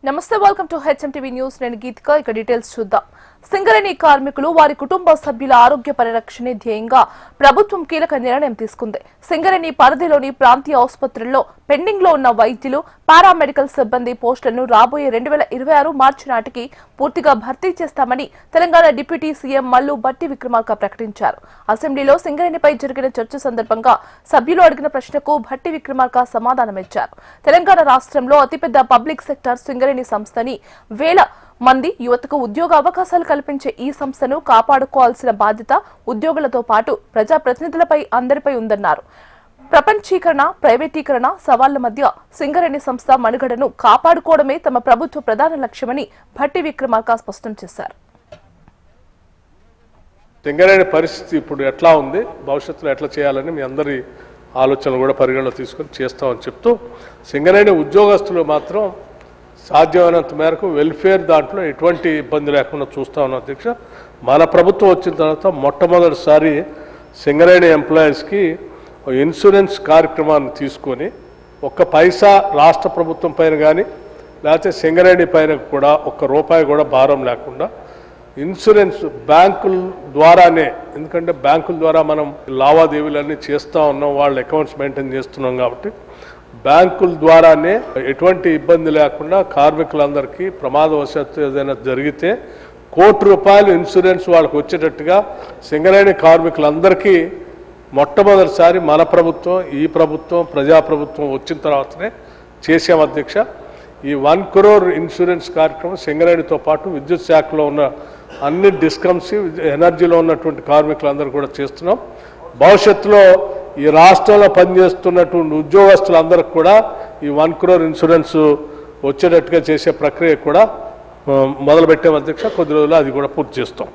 నమస్తే welcome to HMTV news నేను గీతిక ఇక డీటెయిల్స్ చూద్దాం సింగరేణి కార్మికులు వారి కుటుంబ సభ్యుల ఆరోగ్య పరిరక్షణ ధ్యేయంగా ప్రభుత్వం కీలక నిర్ణయం తీసుకుంది సింగరేణి పరిధిలోని ప్రాంతీయ ఆసుపత్రుల్లో పెండింగ్ లో ఉన్న వైద్యులు పారామెడికల్ సిబ్బంది పోస్టులను రాబోయే 2026 మార్చి నాటికి పూర్తిగా భర్తీ చేస్తామని తెలంగాణ డిప్యూటీ సీఎం మల్లు భట్టి విక్రమార్క ప్రకటించారు అసెంబ్లీలో సింగరేణిపై జరిగిన చర్చ సందర్భంగా సభ్యులు అడిగిన ప్రశ్నకు భట్టి విక్రమార్క సమాధానమిచ్చారు తెలంగాణ రాష్ట్రంలో అతిపెద్ద పబ్లిక్ సెక్టర్ సింగరేణి సంస్థని వేల మంది యువతకు ఉద్యోగ అవకాశాలు కల్పించే ఈ సంస్థను కాపాడుకోవాల్సిన బాధ్యత ఉద్యోగులతో పాటు ప్రజాప్రతినిధులపై అందరిపై ఉందన్నారు ప్రపంచీకరణ ప్రైవేటీకరణ సవాళ్ల మధ్య సింగరేణి సంస్థ మనుగడను కాపాడుకోవడమే తమ ప్రభుత్వ ప్రధాన లక్ష్యమని భట్టి విక్రమార్క స్పష్టం చేశారు సింగరేణి పరిస్థితి ఇప్పుడు ఎట్లా ఉంది భవిష్యత్తులో ఎట్లా చేయాలని మీ అందరి ఆలోచనలు కూడా పరిగణలో తీసుకొని చేస్తామని చెప్తూ సింగరేణి ఉద్యోగస్తులు మాత్రం సాధ్యమైనంత మేరకు వెల్ఫేర్ దాంట్లో ఎటువంటి ఇబ్బంది లేకుండా చూస్తా ఉన్నాం అధ్యక్ష మన ప్రభుత్వం వచ్చిన తర్వాత మొట్టమొదటిసారి సింగరేణి ఎంప్లాయీస్కి ఇన్సూరెన్స్ కార్యక్రమాన్ని తీసుకొని ఒక్క పైసా రాష్ట్ర ప్రభుత్వం పైన కానీ లేకపోతే సింగరేణి పైన కూడా ₹1 కూడా భారం లేకుండా ఇన్సూరెన్స్ బ్యాంకుల ద్వారానే ఎందుకంటే బ్యాంకుల ద్వారా మనం లావాదేవీలన్నీ చేస్తూ ఉన్నాం వాళ్ళ అకౌంట్స్ మెయింటైన్ చేస్తున్నాం కాబట్టి బ్యాంకుల ద్వారానే ఎటువంటి ఇబ్బంది లేకుండా కార్మికులందరికీ ప్రమాదవశాత్తు ఏదైనా జరిగితే ₹1 ఇన్సూరెన్స్ వాళ్ళకి వచ్చేటట్టుగా సింగరేణి కార్మికులందరికీ మొట్టమొదటిసారి మన ప్రభుత్వం ఈ ప్రభుత్వం ప్రజాప్రభుత్వం వచ్చిన తర్వాతనే చేసాం అధ్యక్ష ఈ 1 crore ఇన్సూరెన్స్ కార్యక్రమం సింగరేణితో పాటు విద్యుత్ శాఖలో ఉన్న అన్ని డిస్కమ్స్ ఎనర్జీలో ఉన్నటువంటి కార్మికులందరూ కూడా చేస్తున్నాం భవిష్యత్తులో ఈ రాష్ట్రంలో పనిచేస్తున్నటువంటి ఉద్యోగస్తులందరికీ కూడా ఈ 1 crore ఇన్సూరెన్స్ వచ్చేటట్టుగా చేసే ప్రక్రియ కూడా మొదలుపెట్టాం అధ్యక్ష కొద్ది రోజుల్లో అది కూడా పూర్తి చేస్తాం